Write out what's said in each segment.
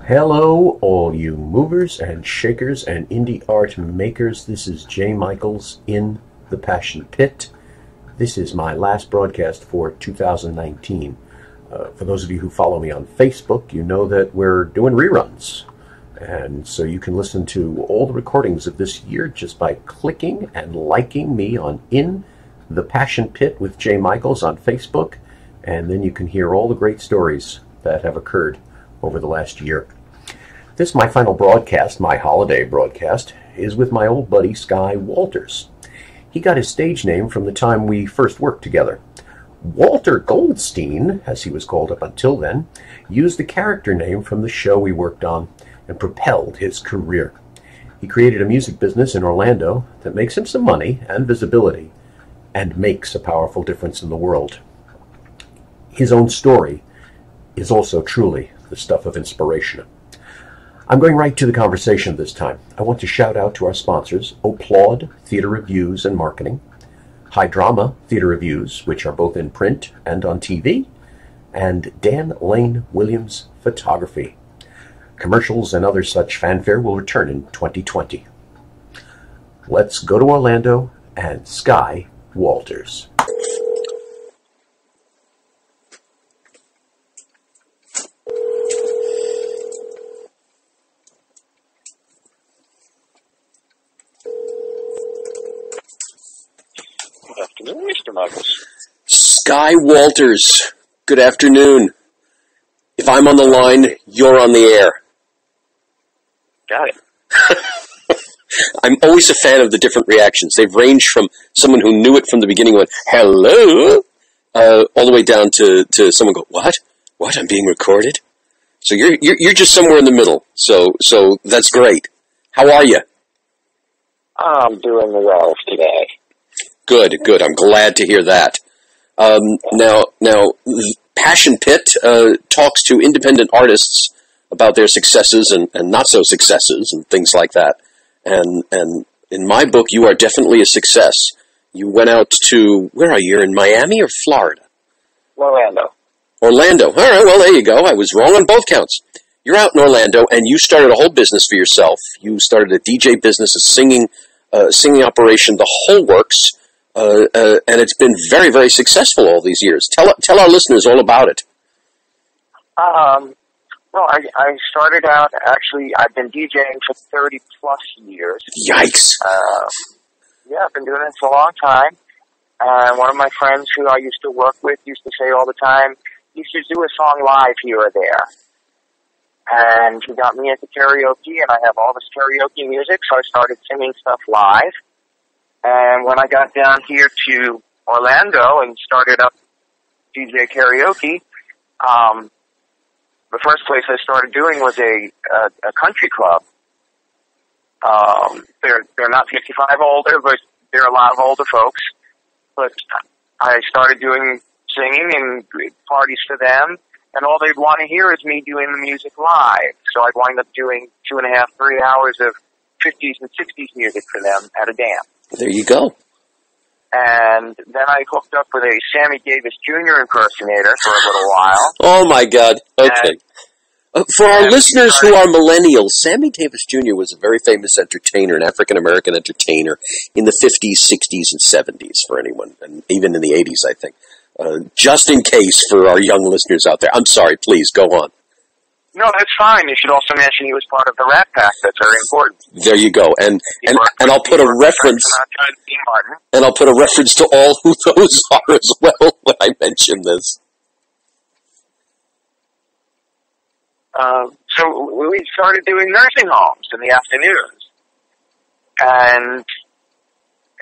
Hello, all you movers and shakers and indie art makers. This is Jay Michaels in the Passion Pit. This is my last broadcast for 2019. For those of you who follow me on Facebook, you know that we're doing reruns. And so you can listen to all the recordings of this year just by clicking and liking me on In the Passion Pit with Jay Michaels on Facebook. And then you can hear all the great stories that have occurred over the last year. This, my final broadcast, my holiday broadcast, is with my old buddy Sky Walters. He got his stage name from the time we first worked together. Walter Goldstein, as he was called up until then, used the character name from the show we worked on and propelled his career. He created a music business in Orlando that makes him some money and visibility and makes a powerful difference in the world. His own story is also truly the stuff of inspiration. I'm going right to the conversation this time. I want to shout out to our sponsors, Applaud Theater Reviews and Marketing, High Drama Theater Reviews, which are both in print and on TV, and Dan Lane Williams Photography. Commercials and other such fanfare will return in 2020. Let's go to Orlando and Sky Walters. Mr. Michaels. Sky Walters, good afternoon. If I'm on the line, you're on the air. Got it. I'm always a fan of the different reactions. They've ranged from someone who knew it from the beginning and went, hello, all the way down to someone go, what? What? I'm being recorded? So you're just somewhere in the middle. So that's great. How are you? I'm doing well today. Good. I'm glad to hear that. Now, Passion Pit talks to independent artists about their successes and not so successes and things like that. And in my book, you are definitely a success. You went out to, where are you? You're in Miami or Florida? Orlando. Orlando. All right, well, there you go. I was wrong on both counts. You're out in Orlando, and you started a whole business for yourself. You started a DJ business, a singing operation, the whole works. And it's been very, very successful all these years. Tell our listeners all about it. Well, I started out, actually, I've been DJing for 30 plus years. Yikes. Yeah, I've been doing it for a long time. And one of my friends who I used to work with used to say all the time, you should do a song live here or there. And he got me into karaoke, and I have all this karaoke music, so I started singing stuff live. And when I got down here to Orlando and started up DJ karaoke, the first place I started doing was a country club. They're not 55 older, but they're a lot of older folks. But I started doing singing and parties for them, and all they'd want to hear is me doing the music live. So I'd wind up doing 2.5, 3 hours of 50s and 60s music for them at a dance. There you go. And then I hooked up with a Sammy Davis Jr. impersonator for a little while. Oh, my God. Okay. For our listeners who are millennials, Sammy Davis Jr. was a very famous entertainer, an African-American entertainer in the 50s, 60s, and 70s for anyone, and even in the 80s, I think. Just in case for our young listeners out there. I'm sorry, please, go on. No, that's fine. You should also mention he was part of the Rat Pack. That's very important. There you go. And I'll put a reference. And I'll put a reference to all who those are as well when I mention this. So we started doing nursing homes in the afternoons. And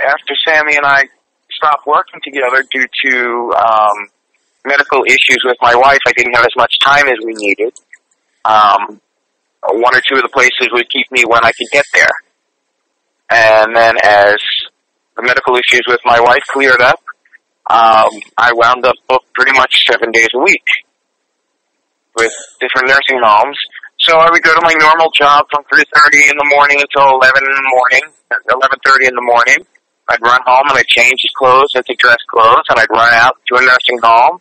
after Sammy and I stopped working together due to medical issues with my wife, I didn't have as much time as we needed. One or two of the places would keep me when I could get there. And then as the medical issues with my wife cleared up, I wound up booked pretty much 7 days a week with different nursing homes. So I would go to my normal job from 3:30 in the morning until 11 in the morning, 11:30 in the morning. I'd run home and I'd change his clothes into dress clothes, and I'd run out to a nursing home.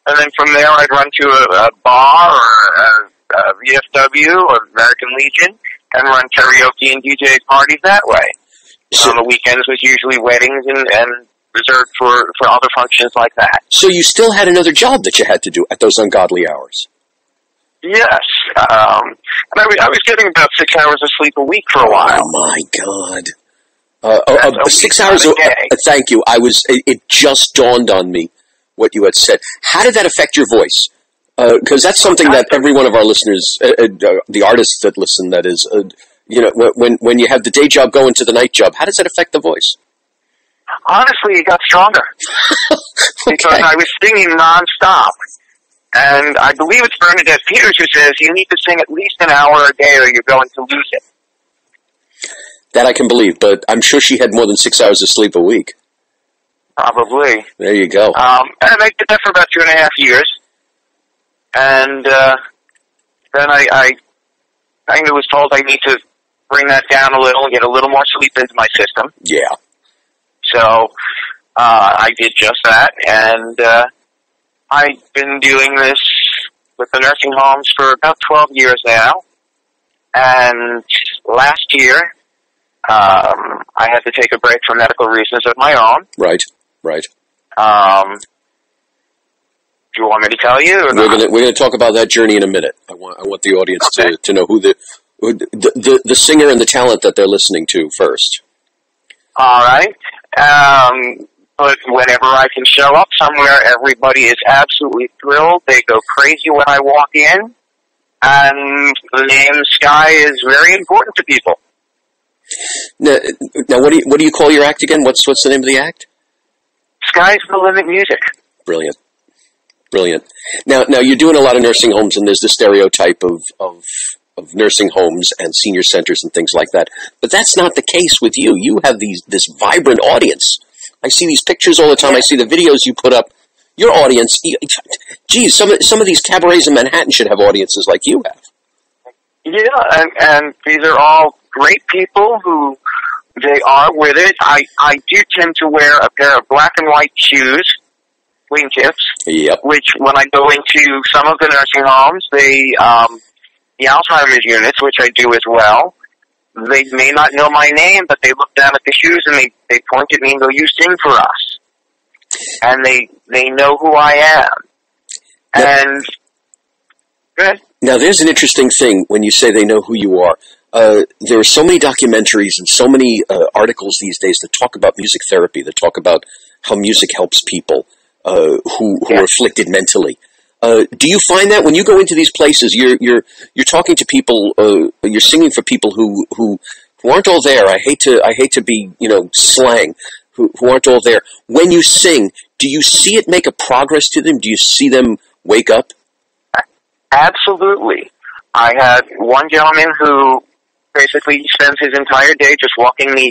And then from there, I'd run to a bar or VFW or American Legion and run karaoke and DJ parties that way. So, On the weekends was usually weddings and reserved for other functions like that. so you still had another job that you had to do at those ungodly hours? Yes. And I was getting about 6 hours of sleep a week for a while. Oh, my God. A 6 week, hours not a day. thank you. It just dawned on me what you had said. How did that affect your voice? Because that's something that every one of our listeners, the artists that listen, that is, when you have the day job going to the night job, how does that affect the voice? Honestly, it got stronger. Because I was singing nonstop. And I believe it's Bernadette Peters who says you need to sing at least an hour a day or you're going to lose it. That I can believe, but I'm sure she had more than 6 hours of sleep a week. Probably. There you go. And I did that for about 2.5 years. And then I kind of was told I need to bring that down a little and get a little more sleep into my system. Yeah. So I did just that, and I've been doing this with the nursing homes for about 12 years now. And last year, I had to take a break for medical reasons of my own. Right. Do you want me to tell you? Or We're gonna talk about that journey in a minute. I want the audience to know who the singer and the talent that they're listening to first. All right. But whenever I can show up somewhere, everybody is absolutely thrilled. They go crazy when I walk in. And the name Sky is very important to people. Now what do you call your act again? What's the name of the act? Sky's the Limit Music. Brilliant. Now you're doing a lot of nursing homes, and there's the stereotype of nursing homes and senior centers and things like that. But that's not the case with you. You have this vibrant audience. I see these pictures all the time. I see the videos you put up. Your audience, geez, some of these cabarets in Manhattan should have audiences like you have. Yeah, and these are all great people who they are with it. I do tend to wear a pair of black and white shoes, wingtips. Yep. Which, when I go into some of the nursing homes, the Alzheimer's units, which I do as well, they may not know my name, but they look down at the shoes and they point at me and go, "You sing for us." And they know who I am. And good. Now, there's an interesting thing when you say they know who you are. There are so many documentaries and so many articles these days that talk about music therapy, that talk about how music helps people who are afflicted mentally. Do you find that when you go into these places, you're talking to people, you're singing for people who aren't all there? I hate to be slang. Who aren't all there. When you sing, do you see it make a progress to them? Do you see them wake up? Absolutely. I had one gentleman who basically spends his entire day just walking the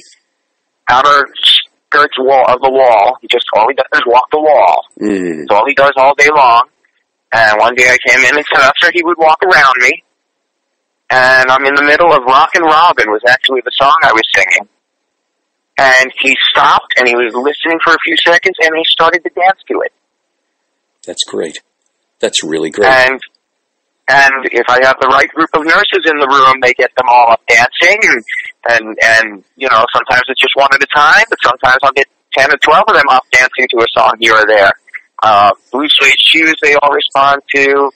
outer skirts wall of the wall. All he does is walk the wall. That's all he does all day long. And one day I came in and said, after he would walk around me, and I'm in the middle of Rockin' Robin was actually the song I was singing. And he stopped, and he was listening for a few seconds, and he started to dance to it. That's great. That's really great. And if I have the right group of nurses in the room, they get them all up dancing, and sometimes it's just one at a time, but sometimes I'll get 10 or 12 of them up dancing to a song here or there. Blue suede shoes they all respond to.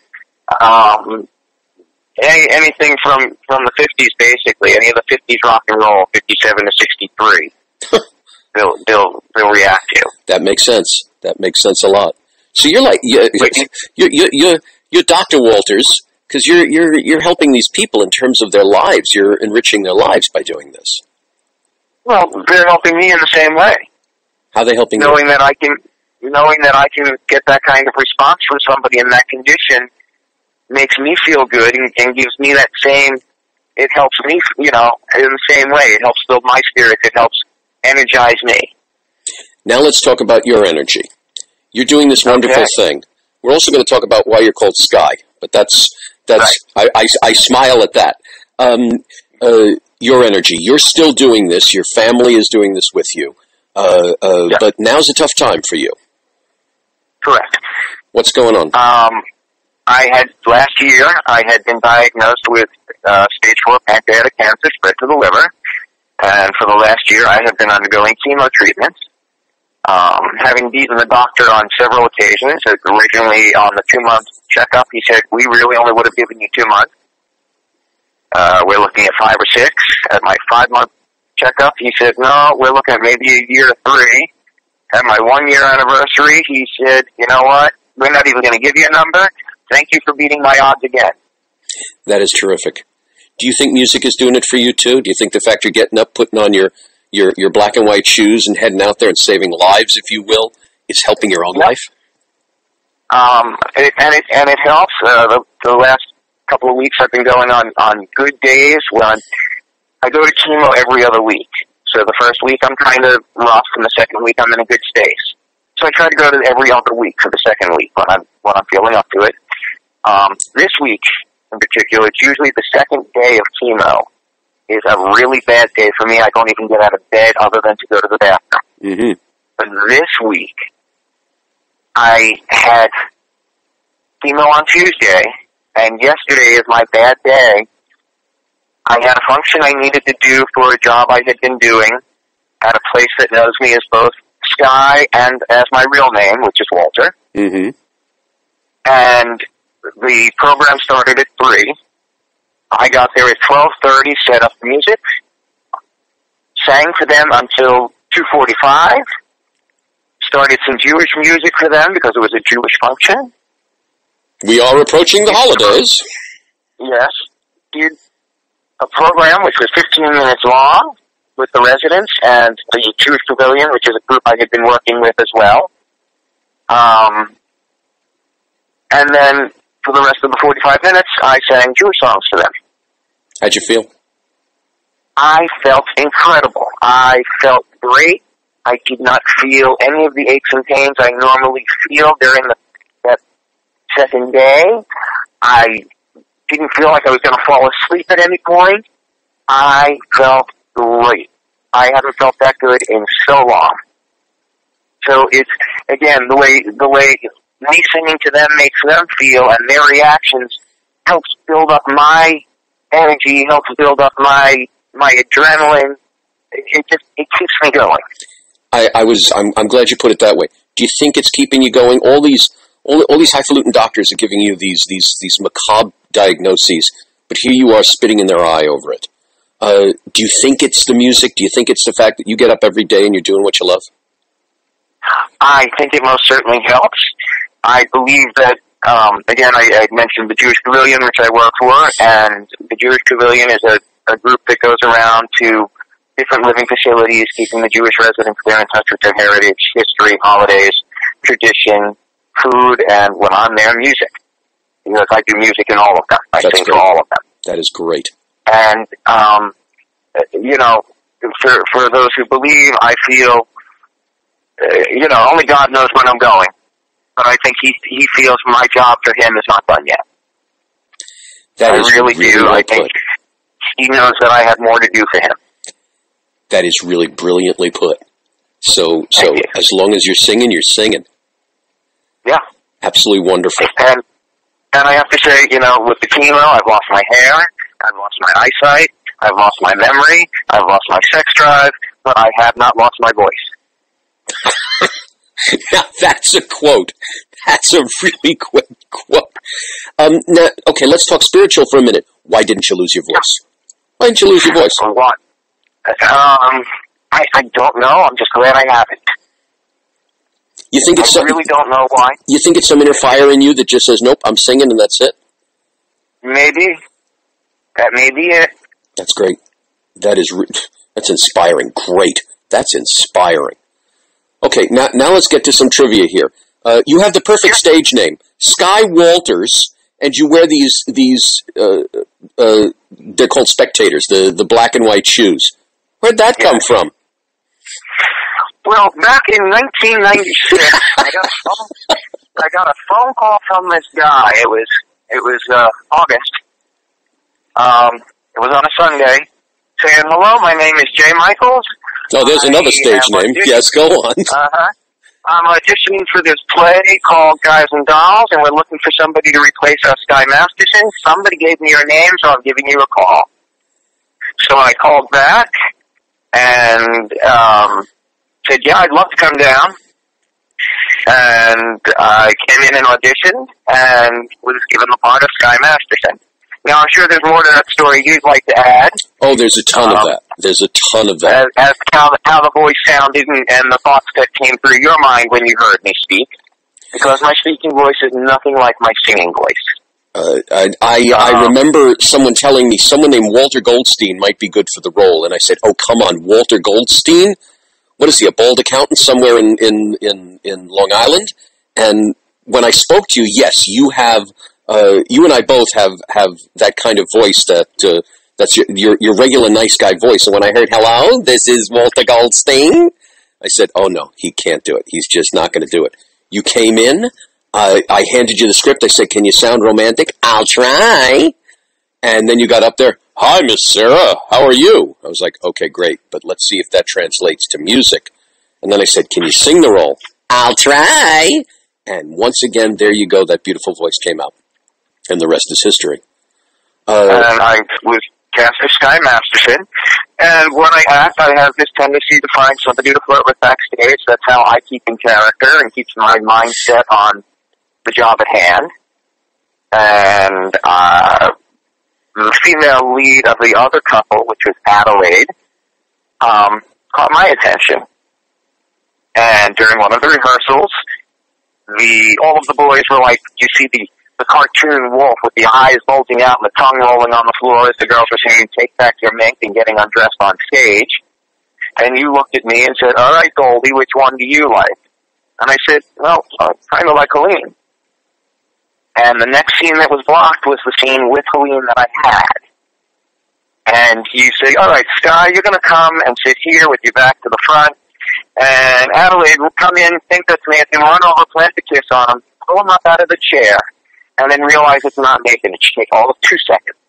Anything from the 50s, basically. Any of the 50s rock and roll, 57 to 63. They'll react to. That makes sense. That makes sense a lot. So you're like you're Dr. Walters, because you're helping these people in terms of their lives. You're enriching their lives by doing this. Well, they're helping me in the same way. How are they helping you? Knowing that I can get that kind of response from somebody in that condition makes me feel good and gives me that same. It helps me, in the same way. It helps build my spirit. It helps energize me. Now let's talk about your energy. You're doing this wonderful thing. We're also going to talk about why you're called Sky, but that's right. I smile at that. Your energy. You're still doing this. Your family is doing this with you. But now's a tough time for you. Correct. What's going on? last year, I had been diagnosed with stage 4 pancreatic cancer spread to the liver. And for the last year, I have been undergoing chemo treatments. Having beaten the doctor on several occasions, originally on the 2-month checkup, he said, we really only would have given you 2 months. We're looking at 5 or 6. At my 5-month checkup, he said, no, we're looking at maybe a year to 3. At my 1-year anniversary, he said, you know what? We're not even going to give you a number. Thank you for beating my odds again. That is terrific. Do you think music is doing it for you, too? Do you think the fact you're getting up, putting on your black and white shoes and heading out there and saving lives, if you will, is helping your own life? It helps. The last couple of weeks I've been going on good days when I go to chemo every other week. So the first week I'm kind of rough, and the second week I'm in a good space. So I try to go to every other week for the second week when I'm feeling up to it. This week in particular, it's usually the second day of chemo is a really bad day for me. I don't even get out of bed other than to go to the bathroom. Mm-hmm. But this week, I had chemo on Tuesday, and yesterday is my bad day. I had a function I needed to do for a job I had been doing at a place that knows me as both Sky and as my real name, which is Walter. Mm-hmm. And the program started at 3. I got there at 12:30, set up the music, sang for them until 2:45, started some Jewish music for them because it was a Jewish function. We are approaching the holidays. Yes. Did a program which was 15 minutes long with the residents and the Jewish Pavilion, which is a group I had been working with as well. And then for the rest of the 45 minutes, I sang Jewish songs to them. How'd you feel? I felt incredible. I felt great. I did not feel any of the aches and pains I normally feel during that second day. I didn't feel like I was going to fall asleep at any point. I felt great. I haven't felt that good in so long. So it's, again, the way me singing to them makes them feel, and their reactions helps build up my energy, helps build up my adrenaline. It keeps me going. I'm glad you put it that way. Do you think it's keeping you going? All these highfalutin doctors are giving you these macabre diagnoses, but here you are spitting in their eye over it. Do you think it's the music? Do you think it's the fact that you get up every day and you're doing what you love? I think it most certainly helps. I believe that, again, I mentioned the Jewish Pavilion, which I work for, and the Jewish Pavilion is a group that goes around to different living facilities, keeping the Jewish residents there in touch with their heritage, history, holidays, tradition, food, and when I'm there, music. Because I do music in all of them. I sing to all of them. That is great. And, for those who believe, I feel, only God knows when I'm going. But I think he feels my job for him is not done yet. I really do. Well, I think he knows that I have more to do for him. That is really brilliantly put. So as long as you're singing, you're singing. Yeah. Absolutely wonderful. And I have to say, with the chemo, I've lost my hair, I've lost my eyesight, I've lost my memory, I've lost my sex drive, but I have not lost my voice. Now, that's a quote. That's a really quick quote. Now, okay, let's talk spiritual for a minute. Why didn't you lose your voice? Why didn't you lose your voice? What? I don't know. I'm just glad I haven't. You think it's I really don't know why. You think it's some inner fire in you that just says, nope, I'm singing and that's it? Maybe. That may be it. That's great. That's inspiring. Great. That's inspiring. Okay, now let's get to some trivia here. You have the perfect stage name, Sky Walters, and you wear these they're called spectators, the black and white shoes. Where'd that come from? Well, back in 1996, I got a phone call from this guy. It was August. It was on a Sunday, saying, "Hello, my name is Jay Michaels." Oh, there's another stage name. Yes, go on. I'm auditioning for this play called Guys and Dolls, and we're looking for somebody to replace our Sky Masterson. Somebody gave me your name, so I'm giving you a call. So I called back and said, yeah, I'd love to come down. And I came in and auditioned and was given the part of Sky Masterson. Now, I'm sure there's more to that story you'd like to add. Oh, there's a ton of that. There's a ton of that. As how the voice sounded and the thoughts that came through your mind when you heard me speak. Because my speaking voice is nothing like my singing voice. I remember someone telling me someone named Walter Goldstein might be good for the role, and I said, "Oh, come on, Walter Goldstein? What is he, a bald accountant somewhere in Long Island?" And when I spoke to you, yes, you have, you and I both have that kind of voice that's your regular nice guy voice. And when I heard, "Hello, this is Walter Goldstein," I said, "Oh no, he can't do it. He's just not going to do it." You came in. I handed you the script. I said, "Can you sound romantic?" "I'll try." And then you got up there. "Hi, Miss Sarah. How are you?" I was like, "Okay, great. But let's see if that translates to music." And then I said, "Can you sing the role?" "I'll try." And once again, there you go. That beautiful voice came out. And the rest is history. And I was cast as Sky Masterson. And when I act, I have this tendency to find somebody to flirt with backstage. That's how I keep in character and keeps my mindset on the job at hand. And the female lead of the other couple, which was Adelaide, caught my attention. And during one of the rehearsals, all of the boys were like, you see the cartoon wolf with the eyes bulging out and the tongue rolling on the floor as the girls were saying, "Take back your mink," and getting undressed on stage. And you looked at me and said, "All right, Goldie, which one do you like?" And I said, "Well, I kind of like Helene." And the next scene that was blocked was the scene with Helene that I had. And you say, "All right, Sky, you're going to come and sit here with your back to the front. And Adelaide will come in, think that's Nathan, run over, plant the kiss on him, pull him up out of the chair, and then realize it's not Nathan. It should take all of 2 seconds."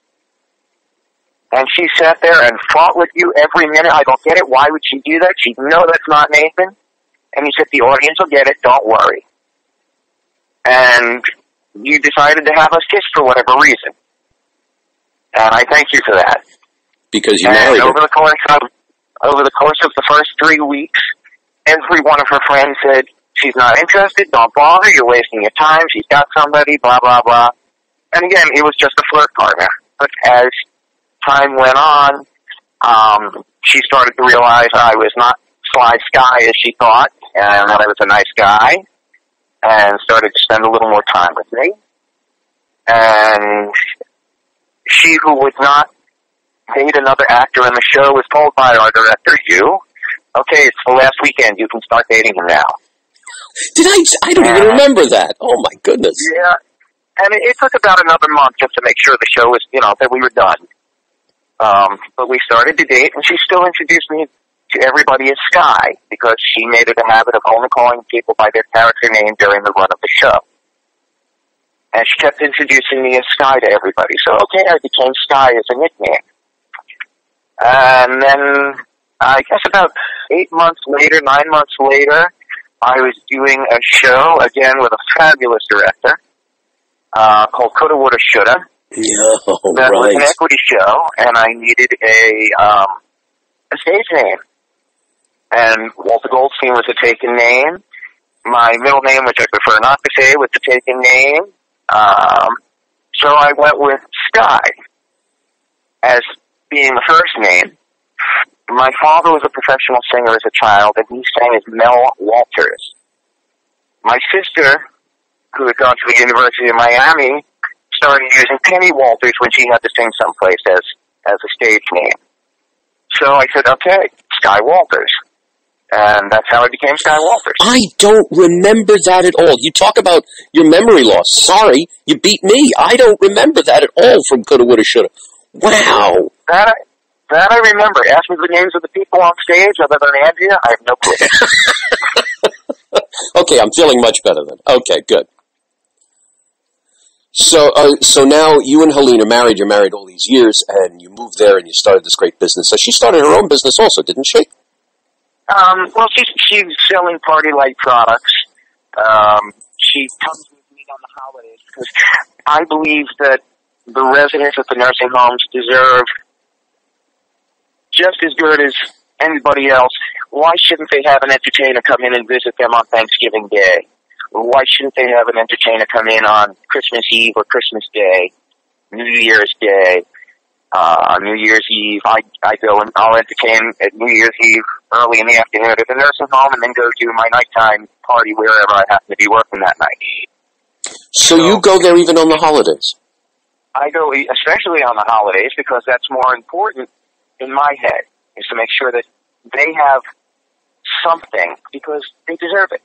And she sat there and fought with you every minute. I don't get it. Why would she do that? She'd know that's not Nathan. And you said, "The audience will get it. Don't worry." And you decided to have us kiss for whatever reason. And I thank you for that. Because you married her. Over the course of the first 3 weeks, every one of her friends said, "She's not interested, don't bother, you're wasting your time, she's got somebody, blah, blah, blah." And again, it was just a flirt partner. But as time went on, she started to realize I was not Sly Sky as she thought, and that I was a nice guy, and started to spend a little more time with me. And she, who would not date another actor in the show, was told by our director, "Okay, it's the last weekend, you can start dating him now." Did I don't even remember that. Oh my goodness. Yeah. And it took about another month just to make sure the show was, that we were done. But we started to date, and she still introduced me to everybody as Sky, because she made it a habit of only calling people by their character name during the run of the show. And she kept introducing me as Sky to everybody. So, okay, I became Sky as a nickname. And then, I guess about 9 months later, I was doing a show, again, with a fabulous director, called Coulda, Woulda, Shoulda. That was an equity show, and I needed a stage name. And Walter Goldstein was a taken name. My middle name, which I prefer not to say, was the taken name. So I went with Sky as being the first name. My father was a professional singer as a child, and he sang as Mel Walters. My sister, who had gone to the University of Miami, started using Penny Walters when she had to sing someplace as a stage name. So I said, okay, Sky Walters. And that's how I became Sky Walters. I don't remember that at all. You talk about your memory loss. Sorry, you beat me. I don't remember that at all from Coulda, Woulda, Shoulda. Wow. That I remember. Ask me the names of the people on stage other than Andrea. I have no clue. Okay, I'm feeling much better then. Okay, good. So now you and Helene are married. You're married all these years, and you moved there and you started this great business. So she started her own business also, didn't she? Well, she's selling party light products. She comes with me on the holidays because I believe that the residents at the nursing homes deserve just as good as anybody else. Why shouldn't they have an entertainer come in and visit them on Thanksgiving Day? Why shouldn't they have an entertainer come in on Christmas Eve or Christmas Day, New Year's Day, New Year's Eve? I go and I'll entertain at New Year's Eve early in the afternoon at the nursing home and then go do my nighttime party wherever I happen to be working that night. So you go there even on the holidays? I go especially on the holidays because that's more important in my head, is to make sure that they have something because they deserve it.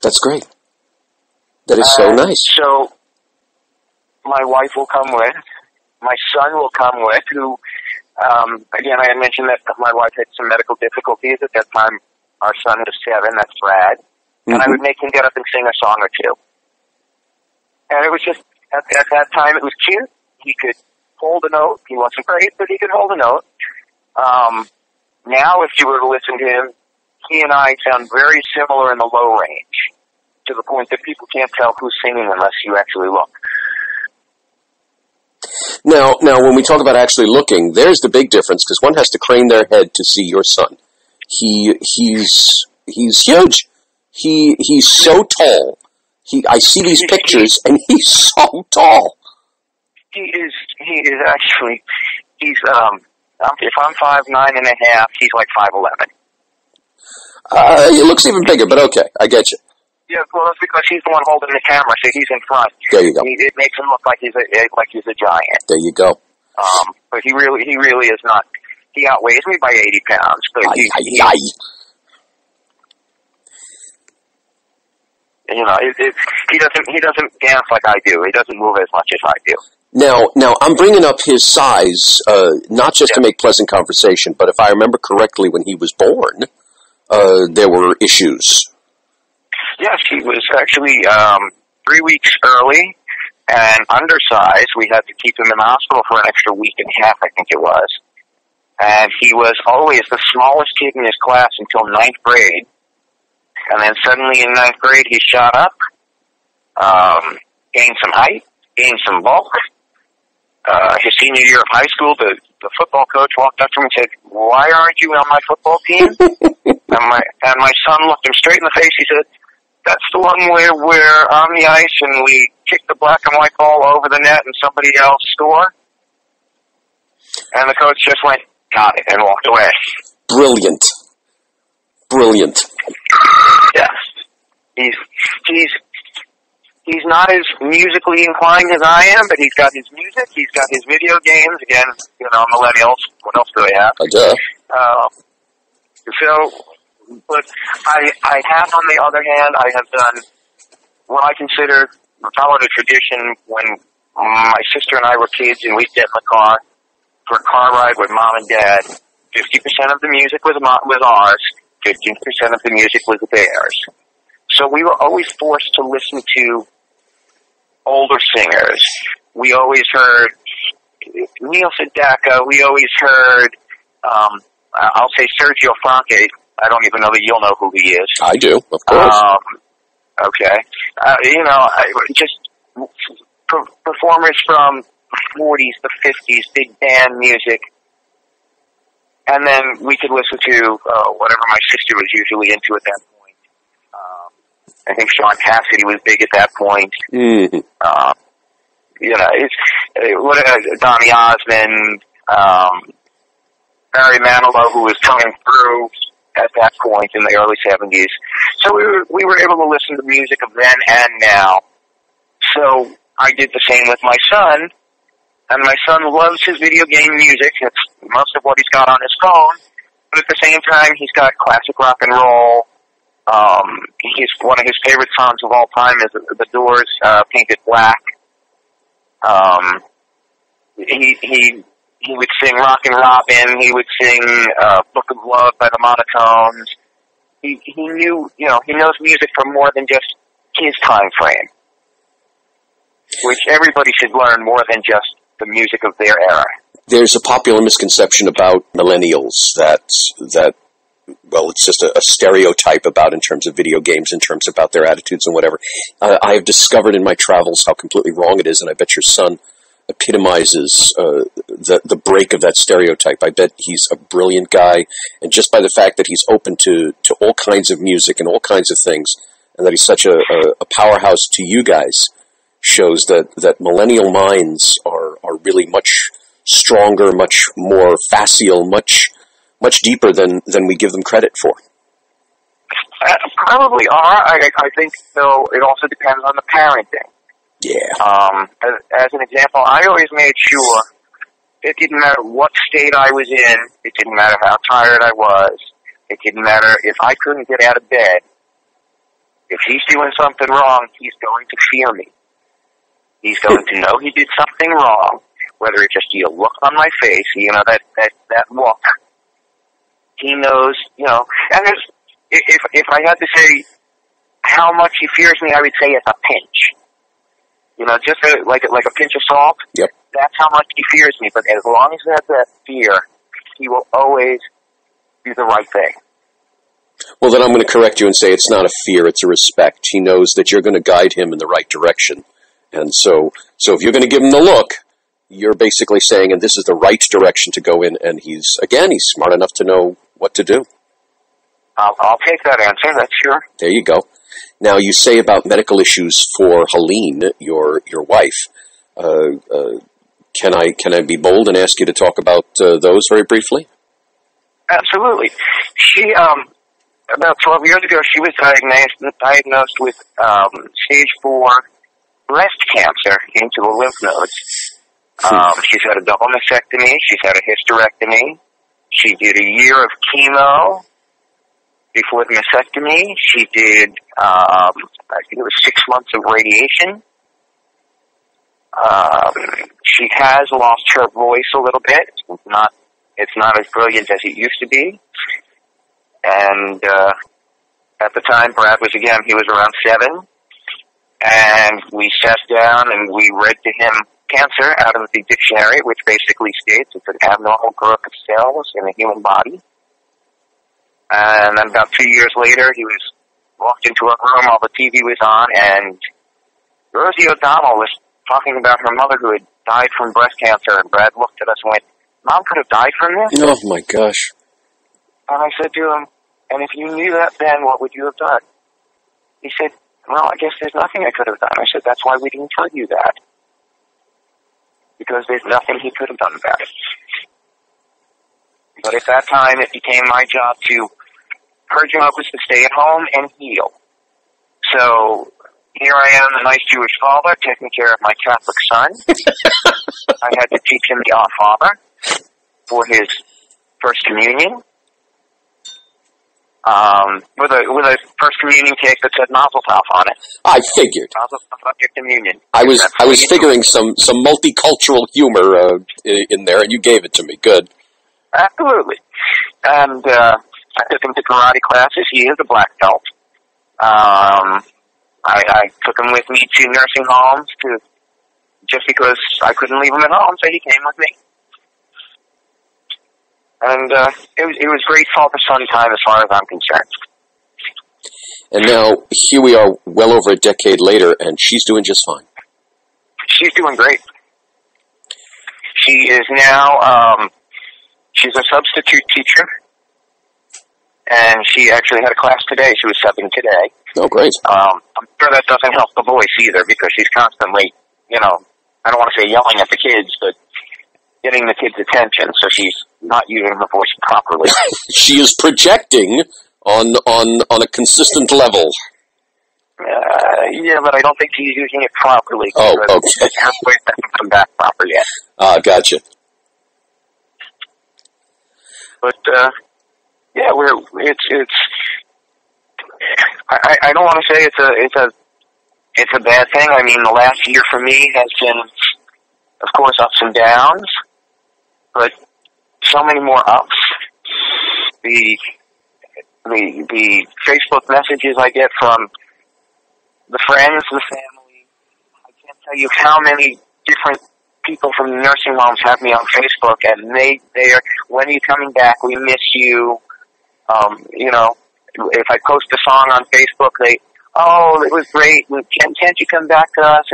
That's great. That is so nice. So my wife will come with, my son will come with, who, again, I had mentioned that my wife had some medical difficulties. At that time, our son was 7, that's Brad. And I would make him get up and sing a song or two. And it was just, at that time, it was cute. He could hold a note. He wasn't great, but he could hold a note. Now, if you were to listen to him, he and I sound very similar in the low range, to the point that people can't tell who's singing unless you actually look. Now, when we talk about actually looking, there's the big difference, because one has to crane their head to see your son. He's huge. He's so tall. I see these pictures, and he's so tall. He is actually, he's, if I'm 5'9.5", he's like 5'11". He looks even bigger, but okay, I get you. Yeah, well, that's because he's the one holding the camera, so he's in front. There you go. It makes him look like he's a giant. There you go. But he really is not. He outweighs me by 80 pounds. But you know, he doesn't dance like I do. He doesn't move as much as I do. Now I'm bringing up his size, not just to make pleasant conversation, but if I remember correctly, when he was born, there were issues. Yes, he was actually 3 weeks early and undersized. We had to keep him in the hospital for an extra week and a half, I think it was. And he was always the smallest kid in his class until 9th grade. And then suddenly in 9th grade, he shot up, gained some height, gained some bulk. His senior year of high school, the football coach walked up to him and said, "Why aren't you on my football team?" and my son looked him straight in the face. He said, "That's the one where we're on the ice and we kick the black and white ball over the net and somebody else score." And the coach just went, "Got it," and walked away. Brilliant. Yes. He's not as musically inclined as I am, but he's got his music, he's got his video games. Again, you know, millennials, what else do they have? But I have, on the other hand, I have done what I consider, followed a tradition when my sister and I were kids and we'd get in the car for a car ride with Mom and Dad. 50% of the music was ours, 15% of the music was theirs. So we were always forced to listen to older singers. We always heard Neil Sedaka. We always heard, I'll say Sergio Franke. I don't even know that you'll know who he is. I do, of course. Okay. You know, just performers from the 40s, the 50s, big band music. And then we could listen to whatever my sister was usually into at that point. I think Sean Cassidy was big at that point. Mm-hmm. You know, Donny Osmond, Barry Manilow, who was coming through at that point in the early 70s. So we were able to listen to music of then and now. So I did the same with my son, and my son loves his video game music. It's most of what he's got on his phone, but at the same time, he's got classic rock and roll. One of his favorite songs of all time is The Doors' Painted Black. He would sing Rockin' Robin. He would sing Book of Love by the Monotones. He knew, you know, he knows music for more than just his time frame, which everybody should learn more than just the music of their era. There's a popular misconception about millennials that well, it's just a stereotype about in terms of video games, in terms about their attitudes and whatever. I have discovered in my travels how completely wrong it is, and I bet your son epitomizes the break of that stereotype. I bet he's a brilliant guy, and just by the fact that he's open to all kinds of music and all kinds of things, and that he's such a powerhouse to you guys, shows that millennial minds are really much stronger, much more facile, much deeper than we give them credit for. Probably are. I think, though, it also depends on the parenting. Yeah. As an example, I always made sure it didn't matter what state I was in, it didn't matter how tired I was, it didn't matter if I couldn't get out of bed. If he's doing something wrong, he's going to fear me. He's going to know he did something wrong, whether it's just a look on my face, that look. He knows, and if I had to say how much he fears me, I would say it's a pinch. Just like a pinch of salt. Yep. That's how much he fears me. But as long as he has that fear, he will always do the right thing. Well, then I'm going to correct you and say it's not a fear, it's a respect. He knows that you're going to guide him in the right direction. And so if you're going to give him the look, you're basically saying, and this is the right direction to go in, and he's smart enough to know what to do. I'll take that answer, that's sure. There you go. Now, you say about medical issues for Helene, your wife. Can I be bold and ask you to talk about those very briefly? Absolutely. She, about 12 years ago, she was diagnosed with stage 4 breast cancer into the lymph nodes. She's had a double mastectomy. She's had a hysterectomy. She did a year of chemo before the mastectomy. She did, I think it was 6 months of radiation. She has lost her voice a little bit. It's not as brilliant as it used to be. And at the time, Brad was, he was around 7. And we sat down and we read to him cancer out of the dictionary, which basically states it's an abnormal growth of cells in the human body. And then about 2 years later, he walked into our room while the TV was on, and Rosie O'Donnell was talking about her mother who had died from breast cancer, and Brad looked at us and went, "Mom could have died from this?" Oh, my gosh. And I said to him, "And if you knew that then, what would you have done?" He said, "Well, I guess there's nothing I could have done." I said, "That's why we didn't tell you that. Because there's nothing he could have done about it." But at that time, it became my job her job was to stay at home and heal. So here I am, a nice Jewish father, taking care of my Catholic son. I had to teach him the Our Father for his First Communion. With a First Communion cake that said Mazel Tov on it. I figured. Mazel Tov on your communion. I was figuring some multicultural humor in there, and you gave it to me. Good. Absolutely. And I took him to karate classes. He is a black belt. I took him with me to nursing homes just because I couldn't leave him at home, so he came with me. And it was great father-son time as far as I'm concerned. And now, here we are well over a decade later, and she's doing just fine. She's doing great. She is now, she's a substitute teacher, and she actually had a class today. She was subbing today. Oh, great. I'm sure that doesn't help the voice either, because she's constantly, I don't want to say yelling at the kids, but getting the kids' attention, so she's not using her voice properly. She is projecting on a consistent level. Yeah, but I don't think she's using it properly. Oh, okay. Her voice hasn't come back properly yet. Gotcha. But yeah, it's. I don't want to say it's a bad thing. I mean, the last year for me has been, of course, ups and downs, but so many more ups. The Facebook messages I get from the friends, the family, I can't tell you how many different people from the nursing homes have me on Facebook, and they are, "When are you coming back? We miss you." You know, if I post a song on Facebook, oh, it was great. Can't you come back to us?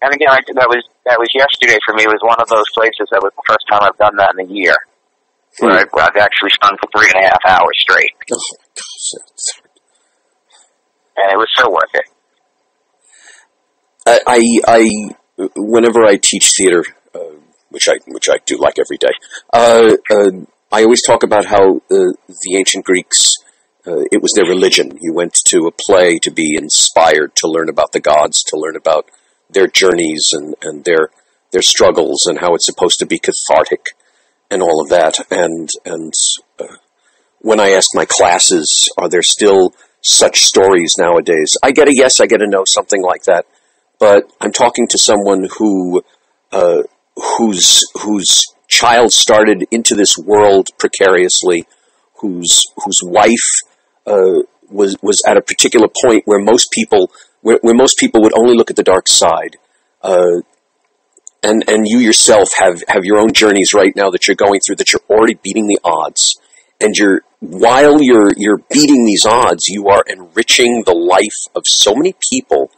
And again, that was yesterday for me. It was one of those places that was the first time I've done that in a year, where I've actually sung for 3.5 hours straight. Oh my gosh. And it was so worth it. I whenever I teach theater, which I do like every day, I always talk about how the ancient Greeks, it was their religion. You went to a play to be inspired, to learn about the gods, to learn about their journeys and their struggles, and how it's supposed to be cathartic and all of that. And when I ask my classes, are there still such stories nowadays? I get a yes, I get a no, something like that. But I'm talking to someone whose child started into this world precariously, whose wife was at a particular point where most people would only look at the dark side, and you yourself have your own journeys right now that you're going through, that you're already beating the odds, and while you're beating these odds, you are enriching the life of so many people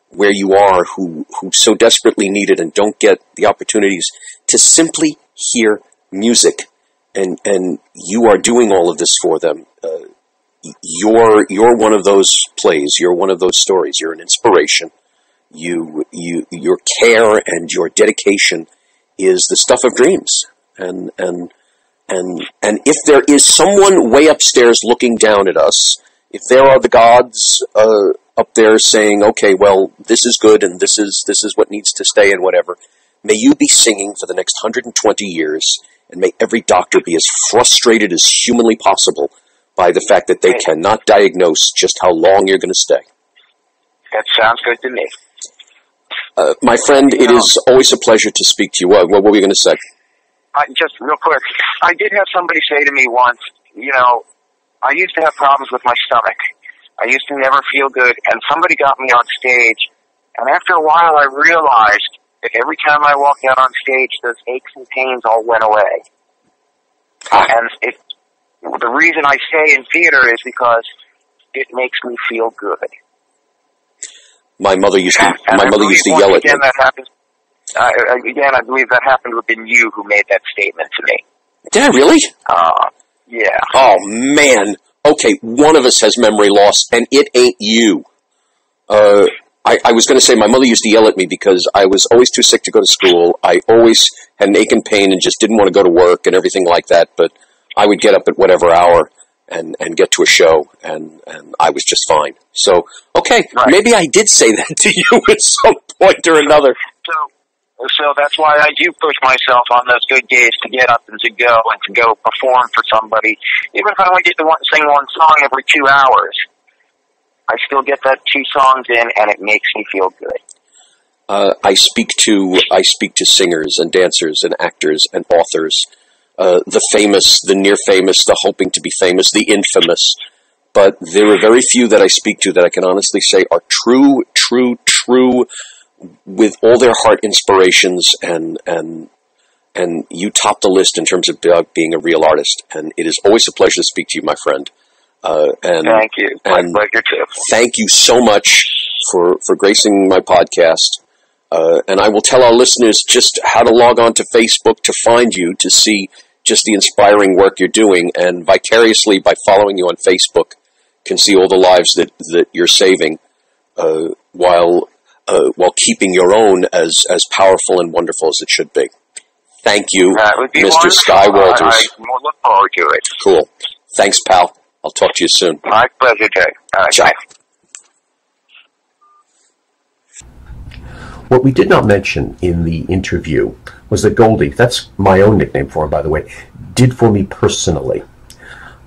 where you are who so desperately need it and don't get the opportunities to simply hear music, and you are doing all of this for them. You're one of those plays. You're one of those stories. You're an inspiration. Your care and your dedication is the stuff of dreams. And if there is someone way upstairs looking down at us, if there are the gods up there saying, okay, well, this is good and this is what needs to stay and whatever, may you be singing for the next 120 years, and may every doctor be as frustrated as humanly possible by the fact that they cannot diagnose just how long you're going to stay. That sounds good to me. My friend, it is always a pleasure to speak to you. What were you going to say? Just real quick, I did have somebody say to me once, I used to have problems with my stomach. I used to never feel good, and somebody got me on stage, and after a while I realized that every time I walked out on stage, those aches and pains all went away. And the reason I stay in theater is because it makes me feel good. My mother used to yell at me. That happens. Again, I believe that happened within you who made that statement to me. Did I really? Yeah. Oh, man. Okay, one of us has memory loss, and it ain't you. I was going to say my mother used to yell at me because I was always too sick to go to school. I always had an ache and pain and just didn't want to go to work and everything like that, but I would get up at whatever hour and get to a show, and I was just fine. So, okay, right. Maybe I did say that to you at some point or another. So that's why I do push myself on those good days to get up and to go perform for somebody. Even if I only get to sing one song every 2 hours, I still get that 2 songs in, and it makes me feel good. I speak to singers and dancers and actors and authors, the famous, the near famous, the hoping to be famous, the infamous. But there are very few that I speak to that I can honestly say are true, with all their heart inspirations, and you top the list in terms of being a real artist. And it is always a pleasure to speak to you, my friend. Thank you. My pleasure too. Thank you so much for gracing my podcast. And I will tell our listeners just how to log on to Facebook to find you, to see just the inspiring work you're doing, and vicariously by following you on Facebook can see all the lives that you're saving, while keeping your own as powerful and wonderful as it should be. Thank you, Mr. Sky Walters. I look forward to it. Cool. Thanks, pal. I'll talk to you soon. My pleasure, Jay. All right, ciao. What we did not mention in the interview was that Goldie, that's my own nickname for him, by the way, did for me personally.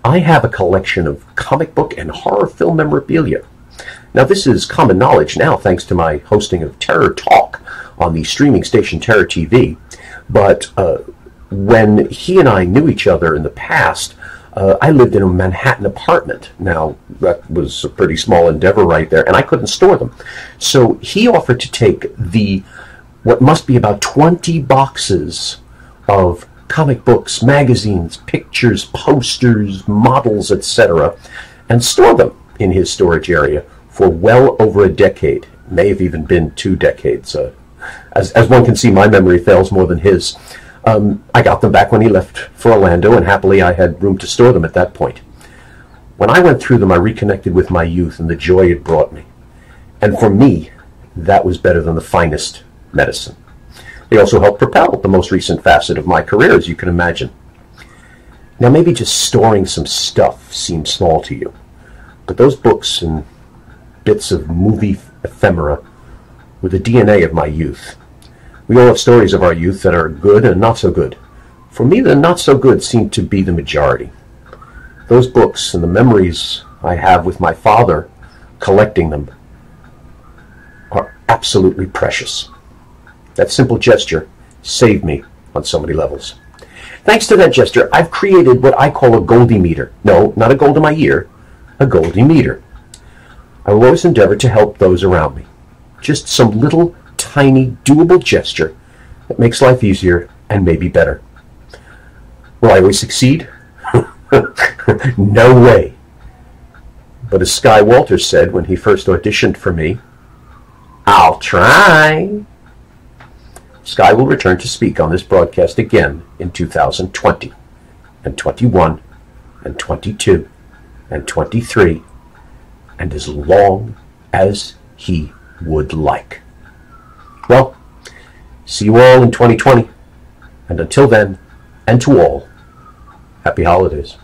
I have a collection of comic book and horror film memorabilia. Now, this is common knowledge now, thanks to my hosting of Terror Talk on the streaming station Terror TV. But when he and I knew each other in the past, I lived in a Manhattan apartment. Now, that was a pretty small endeavor right there, and I couldn't store them. So he offered to take what must be about 20 boxes of comic books, magazines, pictures, posters, models, etc., and store them in his storage area for well over a decade. May have even been 2 decades. As one can see, my memory fails more than his. I got them back when he left for Orlando, and happily I had room to store them at that point. When I went through them, I reconnected with my youth and the joy it brought me. And for me, that was better than the finest medicine. They also helped propel the most recent facet of my career, as you can imagine. Now, maybe just storing some stuff seems small to you, but those books and bits of movie ephemera were the DNA of my youth. We all have stories of our youth that are good and not so good. For me, the not so good seem to be the majority. Those books and the memories I have with my father collecting them are absolutely precious. That simple gesture saved me on so many levels. Thanks to that gesture, I've created what I call a Goldie meter. No, not a gold in my ear, a Goldie meter. I will always endeavor to help those around me. Just some little, tiny, doable gesture that makes life easier and maybe better. Will I always succeed? No way. But as Sky Walters said when he first auditioned for me, I'll try. Sky will return to speak on this broadcast again in 2020, and 21, and 22, and 23, and as long as he would like. Well, see you all in 2020, and until then, and to all, happy holidays.